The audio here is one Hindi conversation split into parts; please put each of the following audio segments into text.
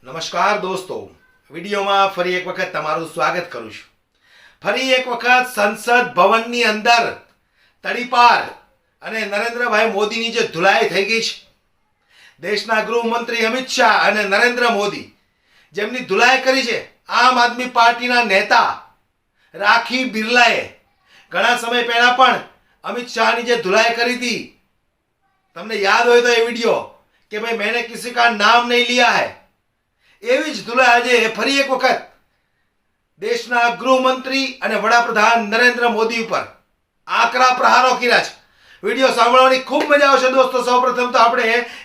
નમસ્કાર દોસ્તો, વિડીયોમાં ફરી એક વખત તમારું સ્વાગત કરું છું. ફરી એક વખત સંસદ ભવનની અંદર તડીપાર અને નરેન્દ્રભાઈ મોદીની જે ધુલાઈ થઈ ગઈ છે, દેશના ગૃહમંત્રી અમિત શાહ અને નરેન્દ્ર મોદી જેમની ધુલાઈ કરી છે, આમ આદમી પાર્ટીના નેતા રાખી બિરલાએ ઘણા સમય પહેલા પણ અમિત શાહની જે ધુલાઈ કરી હતી, તમને યાદ હોય તો એ વિડીયો કે ભાઈ मैंने किसी का नाम नहीं लिया है, એવી જ ધુલાઈ આજે ફરી એક વખત દેશના ગૃહમંત્રી અને વડાપ્રધાન નરેન્દ્ર મોદી ઉપર આકરા પ્રહારો કર્યા છે. વિડીયો સાંભળવાની ખૂબ મજા આવશે દોસ્તો. સૌપ્રથમ તો આપણે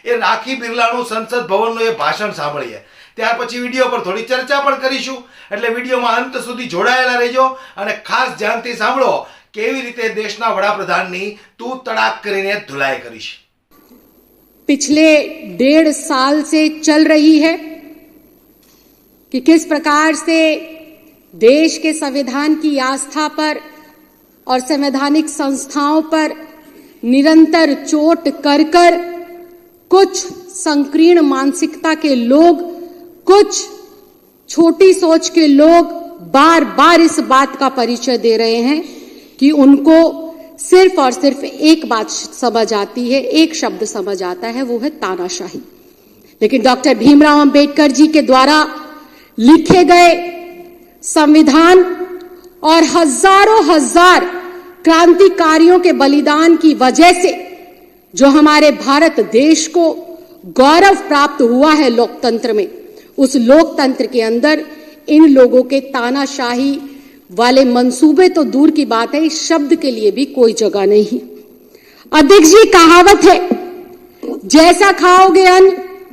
એ રાખી બિરલાનું સંસદ ભવનનું એ ભાષણ સાંભળીએ, ત્યાર પછી વિડીયો પર થોડી ચર્ચા પણ કરીશું. એટલે વિડીયોમાં અંત સુધી જોડાયેલા રહેજો અને ખાસ ધ્યાનથી સાંભળો કેવી રીતે દેશના વડાપ્રધાનની તું તડાક કરીને ધુલાઈ કરી છે. पिछले 1.5 साल से चल रही है कि किस प्रकार से देश के संविधान की आस्था पर और संवैधानिक संस्थाओं पर निरंतर चोट कर कर कुछ संकीर्ण मानसिकता के लोग, कुछ छोटी सोच के लोग बार बार इस बात का परिचय दे रहे हैं कि उनको सिर्फ और सिर्फ एक बात समझ आती है, एक शब्द समझ आता है, वो है तानाशाही. लेकिन डॉक्टर भीमराव अंबेडकर जी के द्वारा लिखे गए संविधान और हजारों हजार क्रांतिकारियों के बलिदान की वजह से जो हमारे भारत देश को गौरव प्राप्त हुआ है लोकतंत्र में, उस लोकतंत्र के अंदर इन लोगों के तानाशाही वाले मंसूबे तो दूर की बात है, इस शब्द के लिए भी कोई जगह नहीं. अध्यक्ष जी, कहावत है, जैसा खाओगे अन्न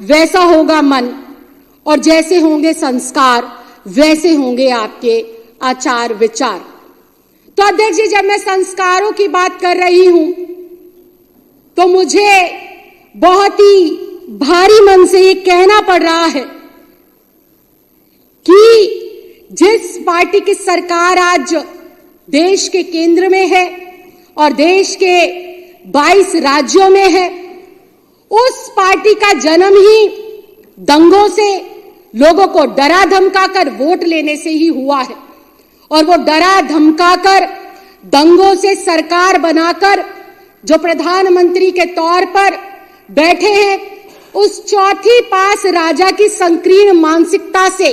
वैसा होगा मन, और जैसे होंगे संस्कार वैसे होंगे आपके आचार विचार. तो अध्यक्ष जी, जब मैं संस्कारों की बात कर रही हूं तो मुझे बहुत ही भारी मन से ये कहना पड़ रहा है कि जिस पार्टी की सरकार आज देश के केंद्र में है और देश के 22 राज्यों में है, उस पार्टी का जन्म ही दंगों से, लोगों को डरा धमकाकर वोट लेने से ही हुआ है. और वो डरा धमकाकर दंगों से सरकार बनाकर जो प्रधानमंत्री के तौर पर बैठे हैं, उस चौथी पास राजा की संकीर्ण मानसिकता से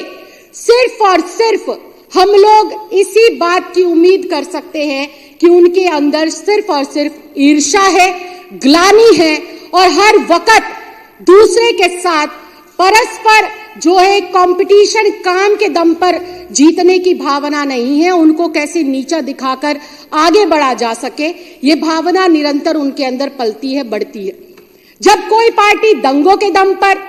सिर्फ और सिर्फ हम लोग इसी बात की उम्मीद कर सकते हैं कि उनके अंदर सिर्फ और सिर्फ ईर्ष्या है, ग्लानि है, और हर वक्त दूसरे के साथ परस्पर जो है कंपटीशन, काम के दम पर जीतने की भावना नहीं है. उनको कैसे नीचा दिखाकर आगे बढ़ा जा सके, ये भावना निरंतर उनके अंदर पलती है, बढ़ती है. जब कोई पार्टी दंगों के दम पर,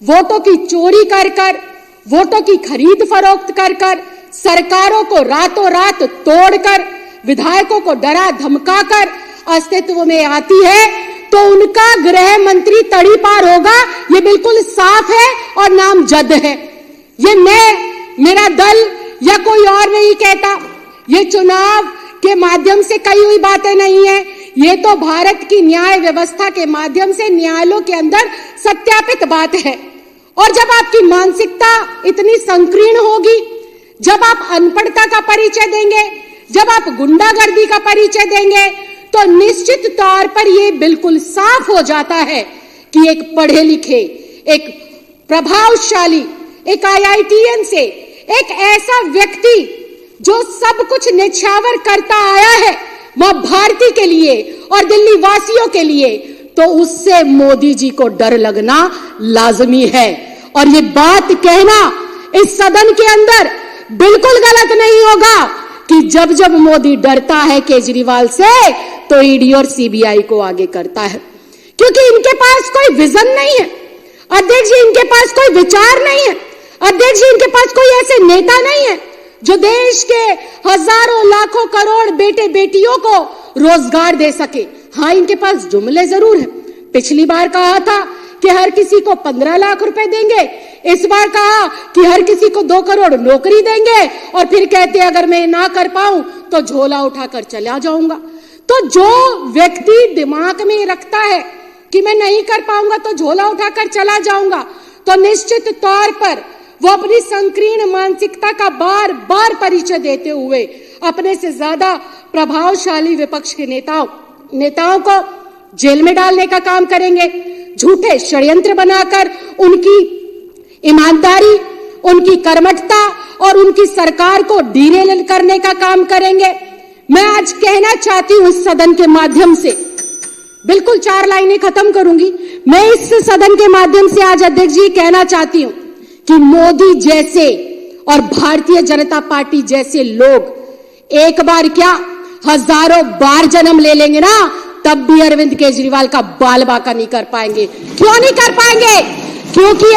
वोटों की चोरी कर कर, वोटों की खरीद फरोख्त कर कर, सरकारों को रातों रात तोड़कर, विधायकों को डरा धमकाकर अस्तित्व में आती है, तो उनका गृह मंत्री तड़ीपार होगा, ये बिल्कुल साफ है और नामजद है. ये मैं, मेरा दल या कोई और नहीं कहता, ये चुनाव के माध्यम से कही हुई बातें नहीं है, ये तो भारत की न्याय व्यवस्था के माध्यम से न्यायालयों के अंदर सत्यापित बात है. और जब आपकी मानसिकता इतनी संकीर्ण होगी, जब आप अनपढ़ता का परिचय देंगे, जब आप गुंडागर्दी का परिचय देंगे, तो निश्चित तौर पर यह बिल्कुल साफ हो जाता है कि एक पढ़े लिखे, एक प्रभावशाली, एक IITN से एक ऐसा व्यक्ति जो सब कुछ निछावर करता आया है वह भारती के लिए और दिल्ली वासियों के लिए, तो उससे मोदी जी को डर लगना लाजमी है. और ये बात कहना इस सदन के अंदर बिल्कुल गलत नहीं होगा कि जब जब मोदी डरता है केजरीवाल से, तो ईडी और CBI को आगे करता है, क्योंकि इनके पास कोई विजन नहीं है. अध्यक्ष जी, इनके पास कोई विचार नहीं है. अध्यक्ष जी, इनके पास कोई ऐसे नेता नहीं है जो देश के हजारों लाखों करोड़ बेटे बेटियों को रोजगार दे सके. हाँ, इनके पास जुमले जरूर है. पिछली बार कहा था कि हर किसी को 15 लाख रुपए देंगे, इस बार कहा कि हर किसी को 2 करोड़ नौकरी देंगे, और फिर कहते अगर मैं ना कर पाऊं तो झोला उठाकर चला जाऊंगा. तो जो व्यक्ति दिमाग में रखता है कि मैं नहीं कर पाऊंगा तो झोला उठाकर चला जाऊंगा, तो निश्चित तौर पर वो अपनी संकीर्ण मानसिकता का बार बार परिचय देते हुए अपने से ज्यादा प्रभावशाली विपक्ष के नेताओं को जेल में डालने का काम करेंगे, झूठे षड्यंत्र बनाकर उनकी ईमानदारी, उनकी कर्मठता और उनकी सरकार को डीरेल करने का काम करेंगे। मैं आज कहना चाहती हूं इस सदन के माध्यम से, बिल्कुल 4 लाइनें खत्म करूंगी। मैं इस सदन के माध्यम से आज अध्यक्ष जी कहना चाहती हूं कि मोदी जैसे और भारतीय जनता पार्टी जैसे लोग एक बार क्या हजारों बार जन्म ले लेंगे ना, तब भी अरविंद केजरीवाल का बाल बाका नहीं कर पाएंगे। क्यों नहीं कर पाएंगे? क्योंकि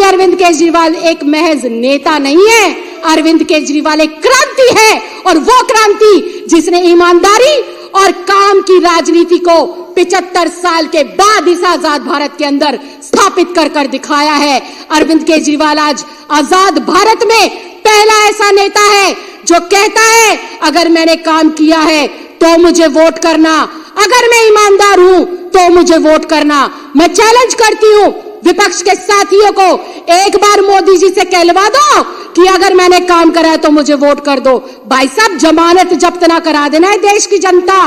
अरविंद केजरीवाल एक महज नेता नहीं है, अरविंद केजरीवाल एक क्रांति है, और वो क्रांति जिसने ईमानदारी और काम की राजनीति को 75 साल के बाद इस आजाद भारत के अंदर स्थापित कर दिखाया है। अरविंद केजरीवाल आज आजाद भारत में पहला ऐसा नेता है जो कहता है अगर मैंने काम किया है तो मुझे वोट करना, अगर मैं ईमानदार हूं तो मुझे वोट करना। मैं चैलेंज करती हूं विपक्ष के साथियों को, एक बार मोदी जी से कहलवा दो कि अगर मैंने काम करा है तो मुझे वोट कर दो। भाई साहब, जमानत जब्त ना करा देना है देश की जनता,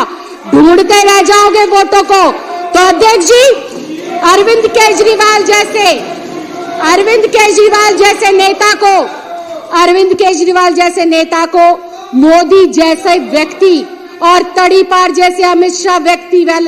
ढूंढते रह जाओगे वोटों को। तो अध्यक्ष जी, अरविंद केजरीवाल जैसे नेता को मोदी जैसे व्यक्ति और तड़ीपार जैसे अमित शाह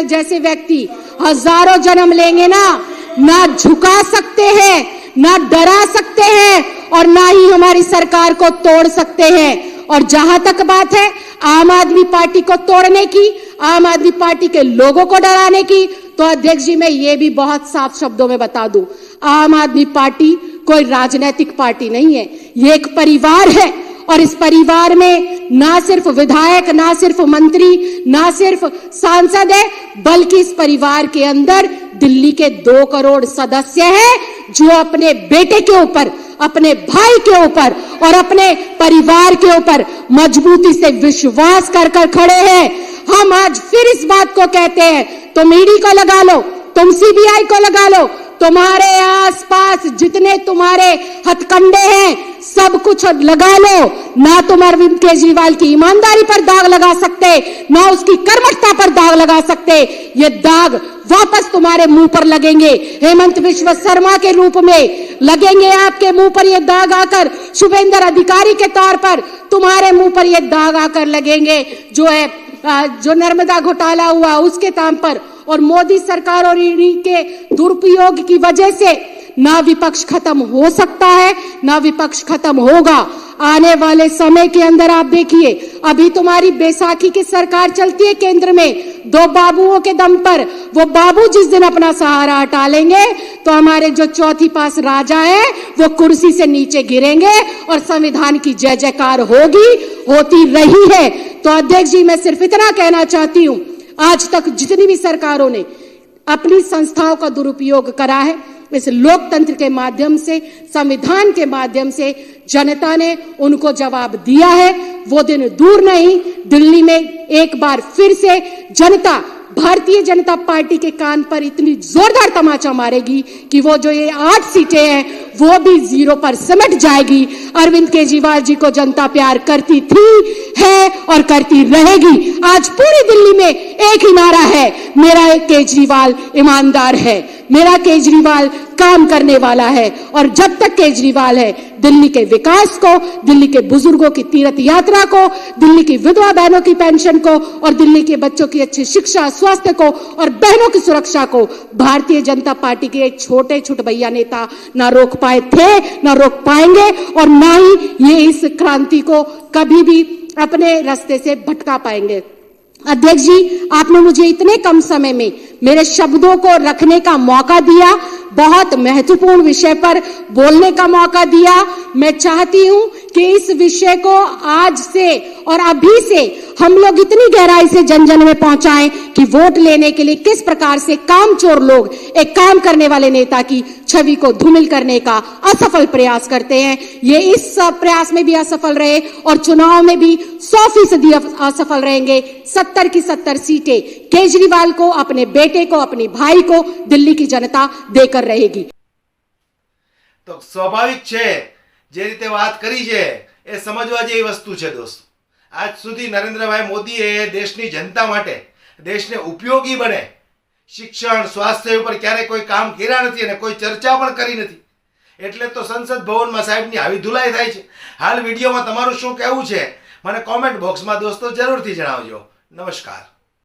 जैसे व्यक्ति हजारों जन्म लेंगे ना झुका सकते हैं, ना डरा सकते हैं, और ना ही हमारी सरकार को तोड़ सकते हैं। और जहां तक बात है आम आदमी पार्टी को तोड़ने की, आम आदमी पार्टी के लोगों को डराने की, तो अध्यक्ष जी मैं ये भी बहुत साफ शब्दों में बता दूं, आम आदमी पार्टी कोई राजनीतिक पार्टी नहीं है, ये एक परिवार है। और इस परिवार में ना सिर्फ विधायक, ना सिर्फ मंत्री, ना सिर्फ सांसद है, बल्कि इस परिवार के अंदर दिल्ली के 2 करोड़ सदस्य हैं जो अपने बेटे के ऊपर, अपने भाई के ऊपर और अपने परिवार के ऊपर मजबूती से विश्वास कर खड़े हैं। हम आज फिर इस बात को कहते हैं, तुम ईडी को लगा लो, तुम सीबीआई को लगा लो, तुम्हारे आसपास जितने तुम्हारे हथकंडे हैं सब कुछ लगा लो, ना तुम अरविंद केजरीवाल की ईमानदारी पर दाग लगा सकते, ना उसकी कर्मठता पर दाग लगा सकते। ये दाग वापस तुम्हारे मुंह पर लगेंगे, हेमंत बिश्व शर्मा के रूप में लगेंगे आपके मुंह पर ये दाग आकर, शुभेंद्र अधिकारी के तौर पर तुम्हारे मुंह पर ये दाग आकर लगेंगे, जो नर्मदा घोटाला हुआ उसके नाम पर, और मोदी सरकार और ईडी के दुरुपयोग की वजह से ना विपक्ष खत्म हो सकता है, ना विपक्ष खत्म होगा। आने वाले समय के अंदर आप देखिए, अभी तुम्हारी बैसाखी की सरकार चलती है केंद्र में 2 बाबुओं के दम पर। वो बाबू जिस दिन अपना सहारा हटा लेंगे तो हमारे जो चौथी पास राजा है वो कुर्सी से नीचे गिरेंगे और संविधान की जय जयकार होती रही है। तो अध्यक्ष जी, मैं सिर्फ इतना कहना चाहती हूं, आज तक जितनी भी सरकारों ने अपनी संस्थाओं का दुरुपयोग करा है, इस लोकतंत्र के माध्यम से, संविधान के माध्यम से जनता ने उनको जवाब दिया है। वो दिन दूर नहीं, दिल्ली में एक बार फिर से जनता भारतीय जनता पार्टी के कान पर इतनी जोरदार तमाचा मारेगी कि वो जो ये 8 सीटें हैं वो भी 0 पर सिमट जाएगी। अरविंद केजरीवाल जी को जनता प्यार करती थी, है और करती रहेगी। आज पूरी दिल्ली में एक ही नारा है, मेरा केजरीवाल ईमानदार है, मेरा केजरीवाल काम करने वाला है। और जब तक केजरीवाल है, दिल्ली के विकास को, दिल्ली के बुजुर्गों की तीर्थ यात्रा को, दिल्ली की विधवा बहनों की पेंशन को और दिल्ली के बच्चों की अच्छी शिक्षा, स्वास्थ्य को और बहनों की सुरक्षा को भारतीय जनता पार्टी के एक छोटे भैया नेता ना रोक पाए थे, ना रोक पाएंगे, और ना ही ये इस क्रांति को कभी भी अपने रास्ते से भटका पाएंगे। अध्यक्ष जी, आपने मुझे इतने कम समय में मेरे शब्दों को रखने का मौका दिया, बहुत महत्वपूर्ण विषय पर बोलने का मौका दिया। मैं चाहती हूं कि इस विषय को आज से और अभी से हम लोग इतनी गहराई से जन जन में पहुंचाएं कि वोट लेने के लिए किस प्रकार से कामचोर लोग एक काम करने वाले नेता की छवि को धूमिल करने का असफल प्रयास करते हैं। ये इस प्रयास में भी असफल रहे और चुनाव में भी 100% असफल रहेंगे। 70 की 70 सीटें केजरीवाल को, अपने बेटे को, अपने भाई को दिल्ली की जनता देकर रहेगी। તો સ્વાભાવિક છે જે રીતે વાત કરી છે એ સમજવા જેવી વસ્તુ છે દોસ્તો. આજ સુધી નરેન્દ્રભાઈ મોદીએ દેશની જનતા માટે, દેશને ઉપયોગી બને શિક્ષણ, સ્વાસ્થ્ય ઉપર ક્યારેય કોઈ કામ કર્યા નથી અને કોઈ ચર્ચા પણ કરી નથી. એટલે તો સંસદ ભવનમાં સાહેબની આવી ધુલાઈ થાય છે. હાલ વિડીયોમાં તમારું શું કહેવું છે મને કોમેન્ટ બોક્સમાં દોસ્તો જરૂરથી જણાવજો. નમસ્કાર.